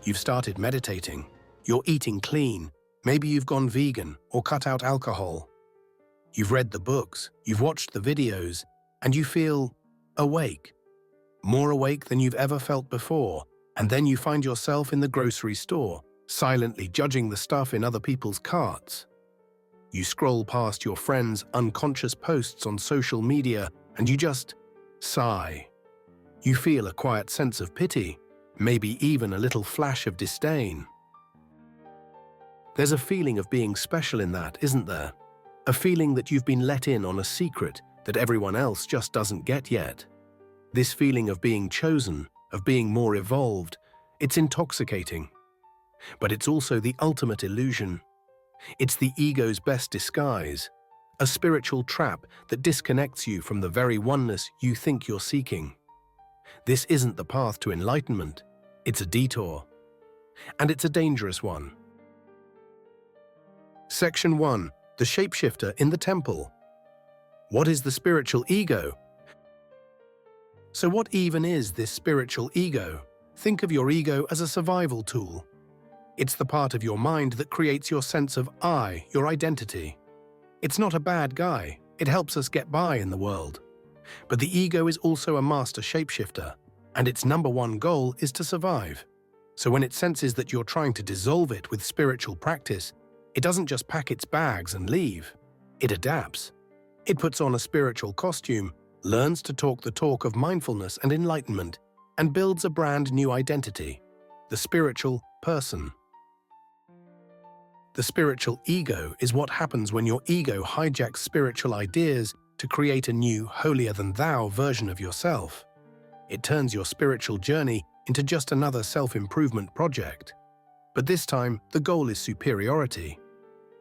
You've started meditating. You're eating clean. Maybe you've gone vegan or cut out alcohol. You've read the books, you've watched the videos, and you feel awake. More awake than you've ever felt before. And then you find yourself in the grocery store, silently judging the stuff in other people's carts. You scroll past your friends' unconscious posts on social media and you just sigh. You feel a quiet sense of pity, maybe even a little flash of disdain. There's a feeling of being special in that, isn't there? A feeling that you've been let in on a secret that everyone else just doesn't get yet. This feeling of being chosen, of being more evolved, it's intoxicating. But it's also the ultimate illusion. It's the ego's best disguise, a spiritual trap that disconnects you from the very oneness you think you're seeking. This isn't the path to enlightenment, it's a detour. And it's a dangerous one. Section 1. The Shapeshifter in the Temple. What is the spiritual ego? So what even is this spiritual ego? Think of your ego as a survival tool. It's the part of your mind that creates your sense of I, your identity. It's not a bad guy. It helps us get by in the world. But the ego is also a master shapeshifter, and its number one goal is to survive. So when it senses that you're trying to dissolve it with spiritual practice, it doesn't just pack its bags and leave. It adapts. It puts on a spiritual costume, learns to talk the talk of mindfulness and enlightenment, and builds a brand new identity, the spiritual person. The spiritual ego is what happens when your ego hijacks spiritual ideas to create a new, holier-than-thou version of yourself. It turns your spiritual journey into just another self-improvement project. But this time, the goal is superiority.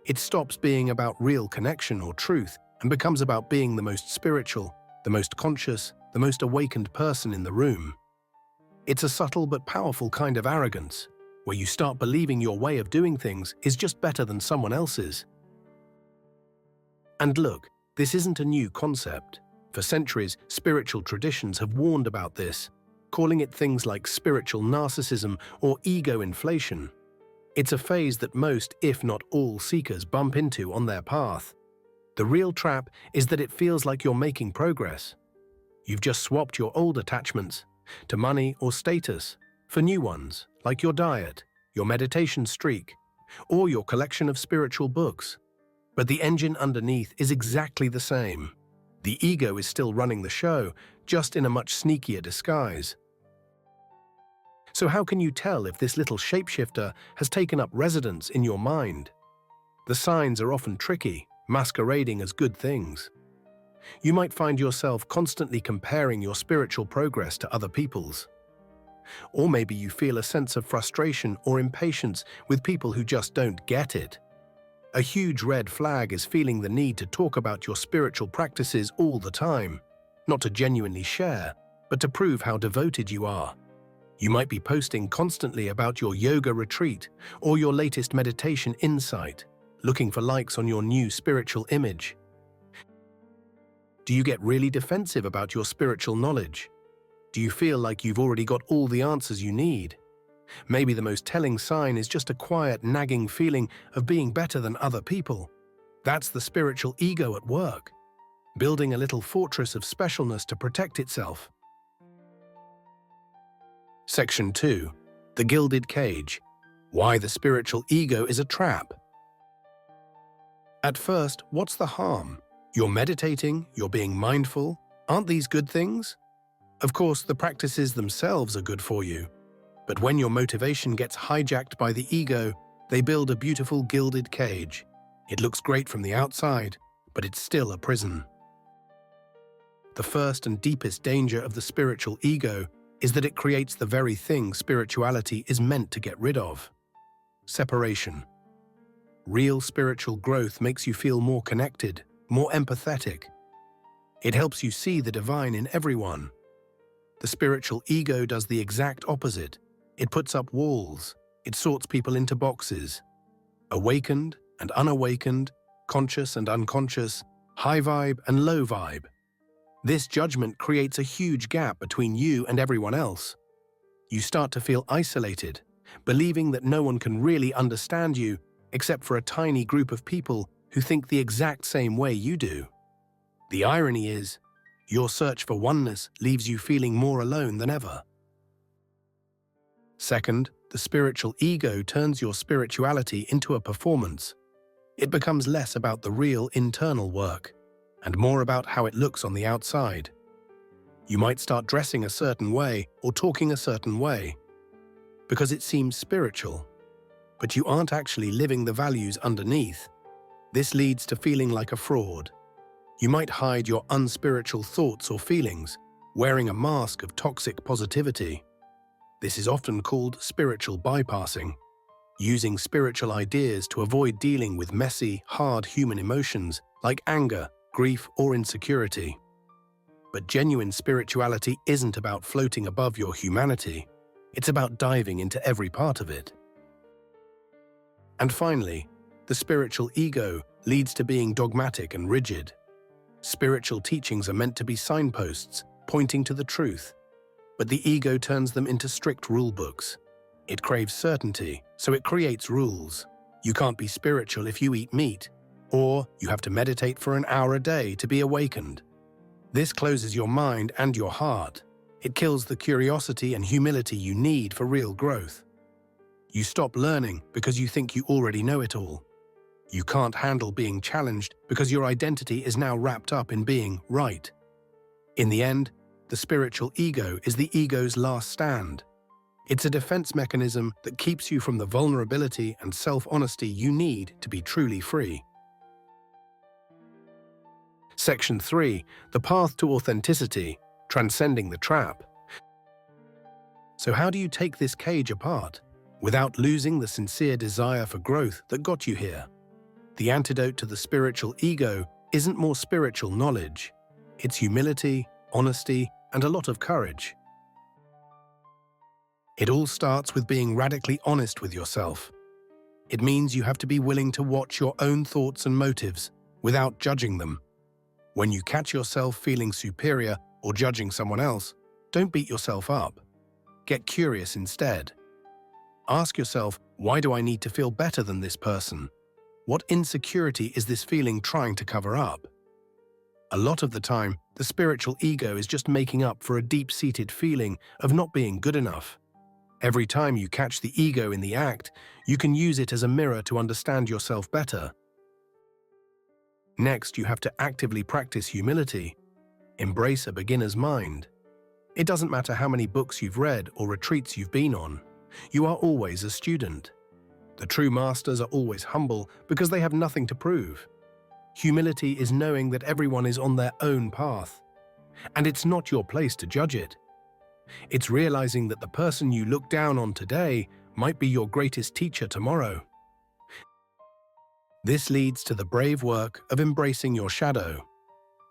It stops being about real connection or truth and becomes about being the most spiritual, the most conscious, the most awakened person in the room. It's a subtle but powerful kind of arrogance, where you start believing your way of doing things is just better than someone else's. And look, this isn't a new concept. For centuries, spiritual traditions have warned about this, calling it things like spiritual narcissism or ego inflation. It's a phase that most, if not all, seekers bump into on their path. The real trap is that it feels like you're making progress. You've just swapped your old attachments to money or status for new ones, like your diet, your meditation streak, or your collection of spiritual books. But the engine underneath is exactly the same. The ego is still running the show, just in a much sneakier disguise. So how can you tell if this little shapeshifter has taken up residence in your mind? The signs are often tricky, masquerading as good things. You might find yourself constantly comparing your spiritual progress to other people's. Or maybe you feel a sense of frustration or impatience with people who just don't get it. A huge red flag is feeling the need to talk about your spiritual practices all the time, not to genuinely share, but to prove how devoted you are. You might be posting constantly about your yoga retreat or your latest meditation insight, looking for likes on your new spiritual image. Do you get really defensive about your spiritual knowledge? Do you feel like you've already got all the answers you need? Maybe the most telling sign is just a quiet, nagging feeling of being better than other people. That's the spiritual ego at work, building a little fortress of specialness to protect itself. Section 2. The Gilded Cage. Why the spiritual ego is a trap. At first, what's the harm? You're meditating, you're being mindful. Aren't these good things? Of course, the practices themselves are good for you. But when your motivation gets hijacked by the ego, they build a beautiful gilded cage. It looks great from the outside, but it's still a prison. The first and deepest danger of the spiritual ego is that it creates the very thing spirituality is meant to get rid of: separation. Real spiritual growth makes you feel more connected, more empathetic. It helps you see the divine in everyone. The spiritual ego does the exact opposite. It puts up walls. It sorts people into boxes. Awakened and unawakened, conscious and unconscious, high vibe and low vibe. This judgment creates a huge gap between you and everyone else. You start to feel isolated, believing that no one can really understand you except for a tiny group of people who think the exact same way you do. The irony is, your search for oneness leaves you feeling more alone than ever. Second, the spiritual ego turns your spirituality into a performance. It becomes less about the real internal work and more about how it looks on the outside. You might start dressing a certain way or talking a certain way because it seems spiritual, but you aren't actually living the values underneath. This leads to feeling like a fraud. You might hide your unspiritual thoughts or feelings, wearing a mask of toxic positivity. This is often called spiritual bypassing, using spiritual ideas to avoid dealing with messy, hard human emotions like anger, grief, or insecurity. But genuine spirituality isn't about floating above your humanity. It's about diving into every part of it. And finally, the spiritual ego leads to being dogmatic and rigid. Spiritual teachings are meant to be signposts, pointing to the truth, but the ego turns them into strict rule books. It craves certainty, so it creates rules. You can't be spiritual if you eat meat, or you have to meditate for an hour a day to be awakened. This closes your mind and your heart. It kills the curiosity and humility you need for real growth. You stop learning because you think you already know it all. You can't handle being challenged because your identity is now wrapped up in being right. In the end, the spiritual ego is the ego's last stand. It's a defense mechanism that keeps you from the vulnerability and self-honesty you need to be truly free. Section 3. The Path to Authenticity, Transcending the Trap. So how do you take this cage apart without losing the sincere desire for growth that got you here? The antidote to the spiritual ego isn't more spiritual knowledge. It's humility, honesty, and a lot of courage. It all starts with being radically honest with yourself. It means you have to be willing to watch your own thoughts and motives without judging them. When you catch yourself feeling superior or judging someone else, don't beat yourself up. Get curious instead. Ask yourself, why do I need to feel better than this person? What insecurity is this feeling trying to cover up? A lot of the time, the spiritual ego is just making up for a deep-seated feeling of not being good enough. Every time you catch the ego in the act, you can use it as a mirror to understand yourself better. Next, you have to actively practice humility. Embrace a beginner's mind. It doesn't matter how many books you've read or retreats you've been on. You are always a student. The true masters are always humble because they have nothing to prove. Humility is knowing that everyone is on their own path, and it's not your place to judge it. It's realizing that the person you look down on today might be your greatest teacher tomorrow. This leads to the brave work of embracing your shadow.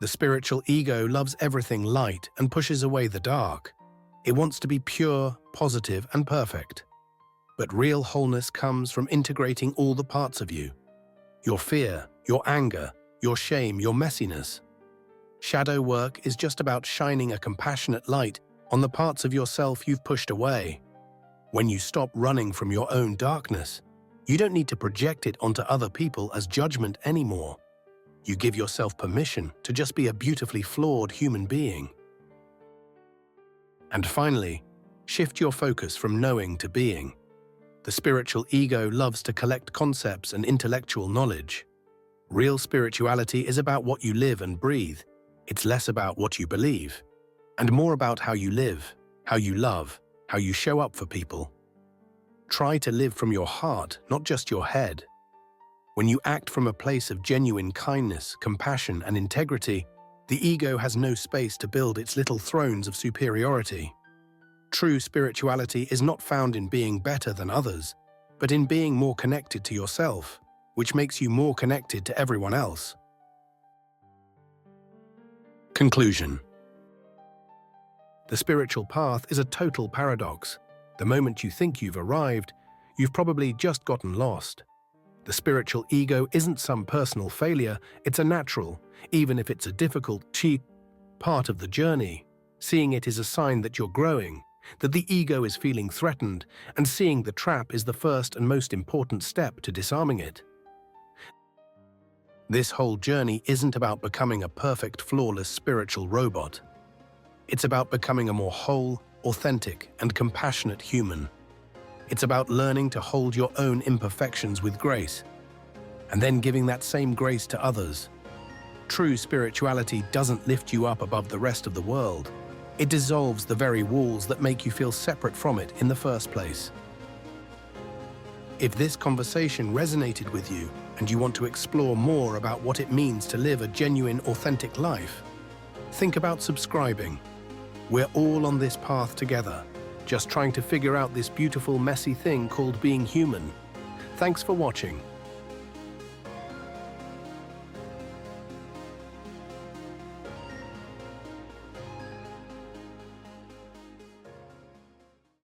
The spiritual ego loves everything light and pushes away the dark. It wants to be pure, positive, and perfect. But real wholeness comes from integrating all the parts of you. Your fear, your anger, your shame, your messiness. Shadow work is just about shining a compassionate light on the parts of yourself you've pushed away. When you stop running from your own darkness, you don't need to project it onto other people as judgment anymore. You give yourself permission to just be a beautifully flawed human being. And finally, shift your focus from knowing to being. The spiritual ego loves to collect concepts and intellectual knowledge. Real spirituality is about what you live and breathe. It's less about what you believe, and more about how you live, how you love, how you show up for people. Try to live from your heart, not just your head. When you act from a place of genuine kindness, compassion, and integrity, the ego has no space to build its little thrones of superiority. True spirituality is not found in being better than others, but in being more connected to yourself, which makes you more connected to everyone else. Conclusion. The spiritual path is a total paradox. The moment you think you've arrived, you've probably just gotten lost. The spiritual ego isn't some personal failure, it's a natural, even if it's a difficult, part of the journey. Seeing it is a sign that you're growing, that the ego is feeling threatened, and seeing the trap is the first and most important step to disarming it. This whole journey isn't about becoming a perfect, flawless spiritual robot. It's about becoming a more whole, authentic, and compassionate human. It's about learning to hold your own imperfections with grace, and then giving that same grace to others. True spirituality doesn't lift you up above the rest of the world. It dissolves the very walls that make you feel separate from it in the first place. If this conversation resonated with you and you want to explore more about what it means to live a genuine, authentic life, think about subscribing. We're all on this path together, just trying to figure out this beautiful, messy thing called being human. Thanks for watching.